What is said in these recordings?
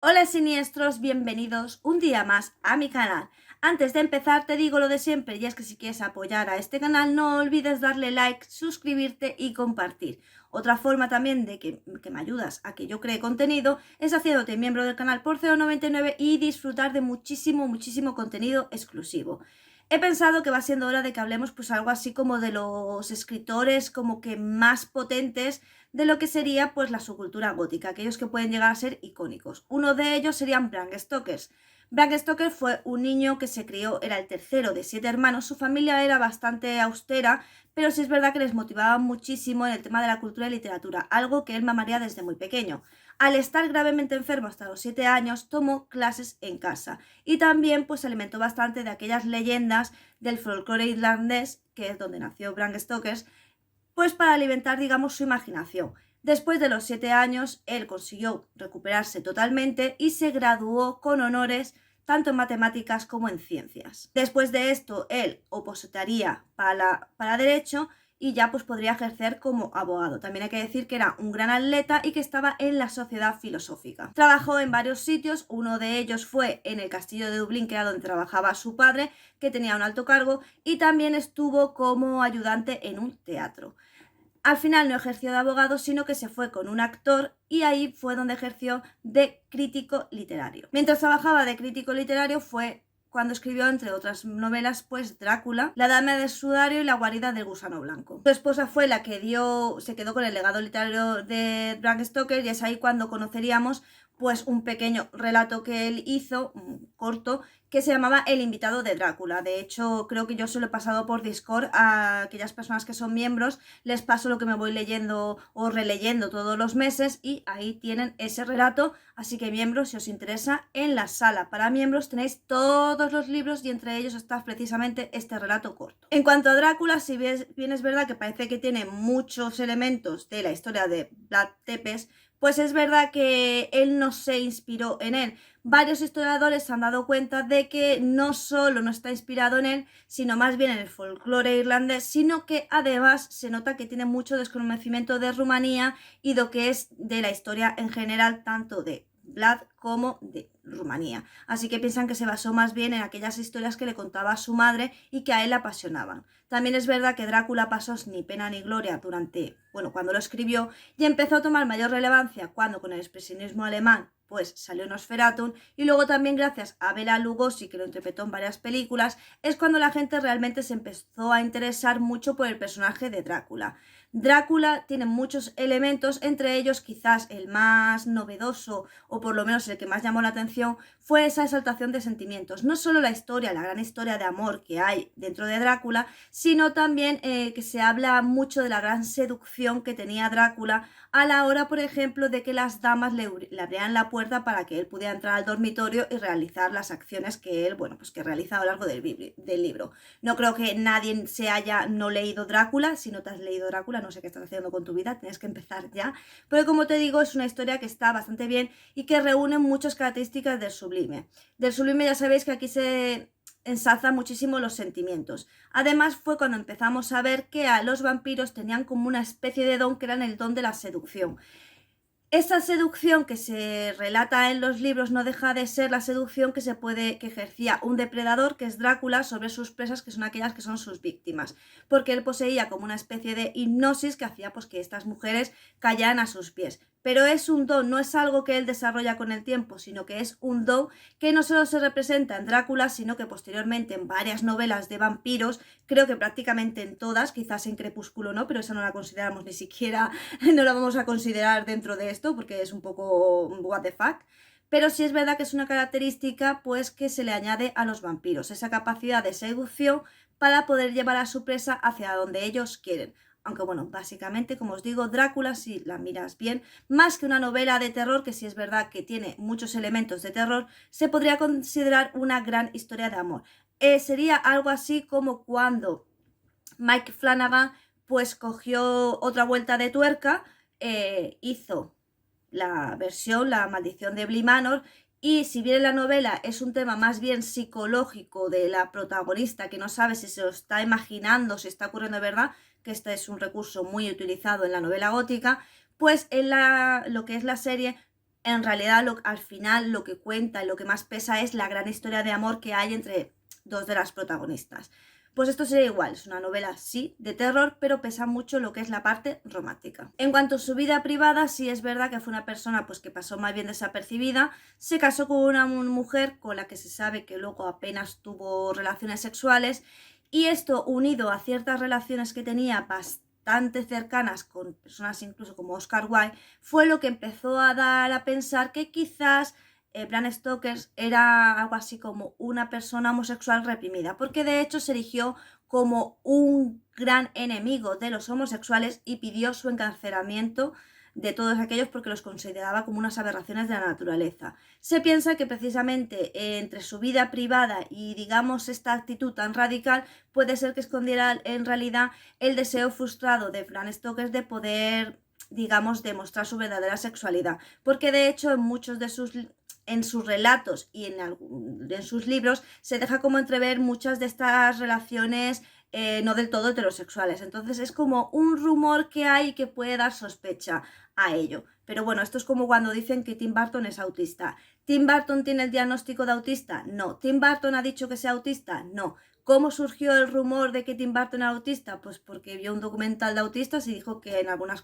Hola siniestros, bienvenidos un día más a mi canal. Antes de empezar te digo lo de siempre, y es que si quieres apoyar a este canal no olvides darle like, suscribirte y compartir. Otra forma también de que me ayudas a que yo cree contenido es haciéndote miembro del canal por 0,99 y disfrutar de muchísimo contenido exclusivo. He pensado que va siendo hora de que hablemos pues algo así como de los escritores como que más potentes de lo que sería pues la subcultura gótica, aquellos que pueden llegar a ser icónicos. Uno de ellos serían Bram Stoker. Bram Stoker fue un niño que se crió, era el tercero de 7 hermanos, su familia era bastante austera, pero sí es verdad que les motivaba muchísimo en el tema de la cultura y literatura, algo que él mamaría desde muy pequeño. Al estar gravemente enfermo hasta los 7 años, tomó clases en casa y también pues se alimentó bastante de aquellas leyendas del folclore irlandés, que es donde nació Bram Stoker, pues para alimentar, digamos, su imaginación. Después de los 7 años, él consiguió recuperarse totalmente y se graduó con honores tanto en matemáticas como en ciencias. Después de esto, él opositaría para Derecho y ya pues podría ejercer como abogado. También hay que decir que era un gran atleta y que estaba en la Sociedad Filosófica. Trabajó en varios sitios, uno de ellos fue en el castillo de Dublín, que era donde trabajaba su padre, que tenía un alto cargo, y también estuvo como ayudante en un teatro. Al final no ejerció de abogado, sino que se fue con un actor y ahí fue donde ejerció de crítico literario. Mientras trabajaba de crítico literario fue cuando escribió, entre otras novelas, pues Drácula, La Dama del Sudario y La Guarida del Gusano Blanco. Su esposa fue la que se quedó con el legado literario de Bram Stoker, y es ahí cuando conoceríamos pues un pequeño relato que él hizo, corto, que se llamaba El invitado de Drácula. De hecho, creo que yo se lo he pasado por Discord a aquellas personas que son miembros, les paso lo que me voy leyendo o releyendo todos los meses y ahí tienen ese relato. Así que miembros, si os interesa, en la sala para miembros tenéis todos los libros y entre ellos está precisamente este relato corto. En cuanto a Drácula, si bien es verdad que parece que tiene muchos elementos de la historia de Vlad Tepes, pues es verdad que él no se inspiró en él. Varios historiadores se han dado cuenta de que no solo no está inspirado en él, sino más bien en el folclore irlandés, sino que además se nota que tiene mucho desconocimiento de Rumanía y de lo que es de la historia en general, tanto de Vlad como de Rumanía. Así que piensan que se basó más bien en aquellas historias que le contaba a su madre y que a él le apasionaban. También es verdad que Drácula pasó ni pena ni gloria cuando lo escribió, y empezó a tomar mayor relevancia cuando con el expresionismo alemán pues salió Nosferatu, y luego también gracias a Bela Lugosi, que lo interpretó en varias películas, es cuando la gente realmente se empezó a interesar mucho por el personaje de Drácula. Drácula tiene muchos elementos, entre ellos quizás el más novedoso, o por lo menos el que más llamó la atención, fue esa exaltación de sentimientos. No solo la historia, la gran historia de amor que hay dentro de Drácula, sino también que se habla mucho de la gran seducción que tenía Drácula a la hora, por ejemplo, de que las damas le abrieran la puerta para que él pudiera entrar al dormitorio y realizar las acciones que él, que realiza a lo largo del libro. No creo que nadie se haya no leído Drácula. Si no te has leído Drácula, no sé qué estás haciendo con tu vida, tienes que empezar ya. Pero como te digo, es una historia que está bastante bien y que reúne muchas características del sublime. Del sublime ya sabéis que aquí se ensalza muchísimo los sentimientos. Además fue cuando empezamos a ver que a los vampiros tenían como una especie de don, que era el don de la seducción. Esa seducción que se relata en los libros no deja de ser la seducción que ejercía un depredador, que es Drácula, sobre sus presas, que son aquellas que son sus víctimas, porque él poseía como una especie de hipnosis que hacía pues que estas mujeres cayeran a sus pies. Pero es un don, no es algo que él desarrolla con el tiempo, sino que es un don que no solo se representa en Drácula, sino que posteriormente en varias novelas de vampiros, creo que prácticamente en todas, quizás en Crepúsculo no, pero esa no la consideramos ni siquiera, no la vamos a considerar dentro de esto porque es un poco what the fuck. Pero sí es verdad que es una característica pues que se le añade a los vampiros, esa capacidad de seducción para poder llevar a su presa hacia donde ellos quieren. Aunque bueno, básicamente, como os digo, Drácula, si la miras bien, más que una novela de terror, que sí es verdad que tiene muchos elementos de terror, se podría considerar una gran historia de amor. Sería algo así como cuando Mike Flanagan pues cogió otra vuelta de tuerca, hizo la versión La maldición de Bly Manor, y si bien en la novela es un tema más bien psicológico de la protagonista, que no sabe si se lo está imaginando, si está ocurriendo de verdad, que este es un recurso muy utilizado en la novela gótica, pues en lo que es la serie En realidad, al final, lo que cuenta y lo que más pesa es la gran historia de amor que hay entre dos de las protagonistas. Pues esto sería igual, es una novela, sí, de terror, pero pesa mucho lo que es la parte romántica. En cuanto a su vida privada, sí es verdad que fue una persona pues que pasó más bien desapercibida, se casó con una mujer con la que se sabe que luego apenas tuvo relaciones sexuales, y esto unido a ciertas relaciones que tenía bastante cercanas con personas incluso como Oscar Wilde, fue lo que empezó a dar a pensar que quizás Bram Stoker era algo así como una persona homosexual reprimida, porque de hecho se erigió como un gran enemigo de los homosexuales y pidió su encarcelamiento de todos aquellos porque los consideraba como unas aberraciones de la naturaleza. Se piensa que precisamente entre su vida privada y digamos esta actitud tan radical puede ser que escondiera en realidad el deseo frustrado de Bram Stoker de poder, digamos, demostrar su verdadera sexualidad, porque de hecho en sus relatos y en sus libros se deja como entrever muchas de estas relaciones no del todo heterosexuales. Entonces es como un rumor que hay que puede dar sospecha a ello. Pero bueno, esto es como cuando dicen que Tim Burton es autista. ¿Tim Burton tiene el diagnóstico de autista? No. ¿Tim Burton ha dicho que sea autista? No. ¿Cómo surgió el rumor de que Tim Burton era autista? Pues porque vio un documental de autistas y dijo que en algunas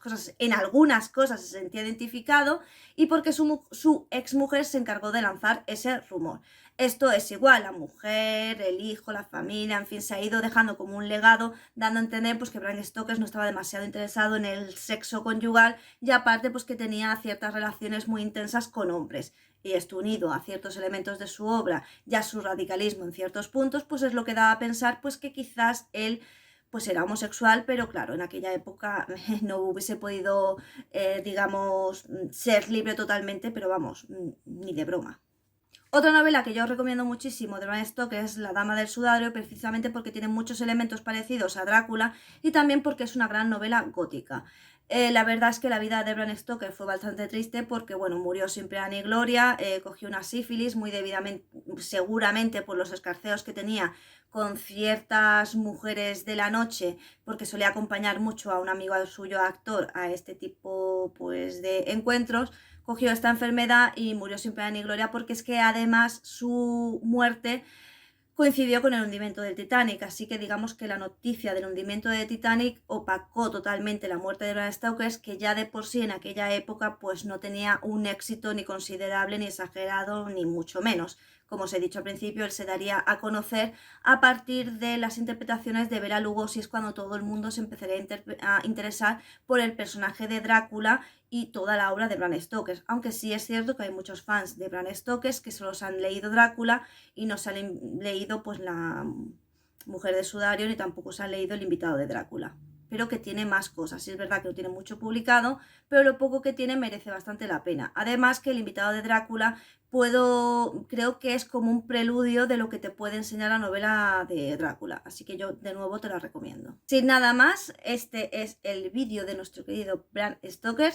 cosas se sentía identificado, y porque su exmujer se encargó de lanzar ese rumor. Esto es igual, la mujer, el hijo, la familia, en fin, se ha ido dejando como un legado, dando a entender pues que Bram Stoker no estaba demasiado interesado en el sexo conyugal, y aparte pues que tenía ciertas relaciones muy intensas con hombres. Y esto unido a ciertos elementos de su obra y a su radicalismo en ciertos puntos, pues es lo que da a pensar pues que quizás él pues era homosexual, pero claro, en aquella época no hubiese podido, digamos, ser libre totalmente, pero vamos, ni de broma. Otra novela que yo os recomiendo muchísimo de Bram Stoker es La Dama del Sudario, precisamente porque tiene muchos elementos parecidos a Drácula y también porque es una gran novela gótica. La verdad es que la vida de Bram Stoker fue bastante triste porque, bueno, murió sin pena ni gloria, cogió una sífilis muy debidamente, seguramente por los escarceos que tenía con ciertas mujeres de la noche, porque solía acompañar mucho a un amigo suyo actor a este tipo pues de encuentros. Cogió esta enfermedad y murió sin pena ni gloria, porque es que además su muerte coincidió con el hundimiento del Titanic, así que digamos que la noticia del hundimiento del Titanic opacó totalmente la muerte de Bram Stoker, que ya de por sí en aquella época pues no tenía un éxito ni considerable, ni exagerado, ni mucho menos. Como os he dicho al principio, él se daría a conocer a partir de las interpretaciones de Bela Lugosi, es cuando todo el mundo se empezaría a interesar por el personaje de Drácula y toda la obra de Bram Stoker, aunque sí es cierto que hay muchos fans de Bram Stoker que solo se han leído Drácula y no se han leído pues La Mujer de Sudario, ni tampoco se han leído El Invitado de Drácula, pero que tiene más cosas. Sí es verdad que no tiene mucho publicado, pero lo poco que tiene merece bastante la pena. Además que El Invitado de Drácula creo que es como un preludio de lo que te puede enseñar la novela de Drácula, así que yo de nuevo te la recomiendo. Sin nada más, este es el vídeo de nuestro querido Bram Stoker.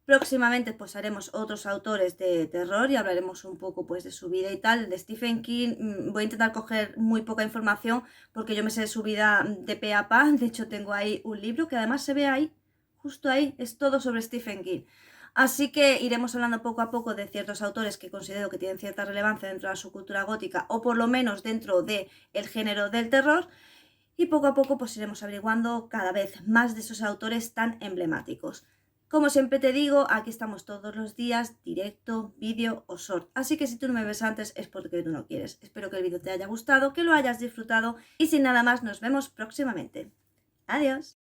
Próximamente pues haremos otros autores de terror y hablaremos un poco pues de su vida y tal. De Stephen King voy a intentar coger muy poca información porque yo me sé su vida de pe a pa. De hecho tengo ahí un libro que además se ve ahí, justo ahí, es todo sobre Stephen King. Así que iremos hablando poco a poco de ciertos autores que considero que tienen cierta relevancia dentro de su cultura gótica, o por lo menos dentro del género del terror, y poco a poco pues iremos averiguando cada vez más de esos autores tan emblemáticos. Como siempre te digo, aquí estamos todos los días, directo, vídeo o short. Así que si tú no me ves antes es porque tú no quieres. Espero que el vídeo te haya gustado, que lo hayas disfrutado, y sin nada más nos vemos próximamente. Adiós.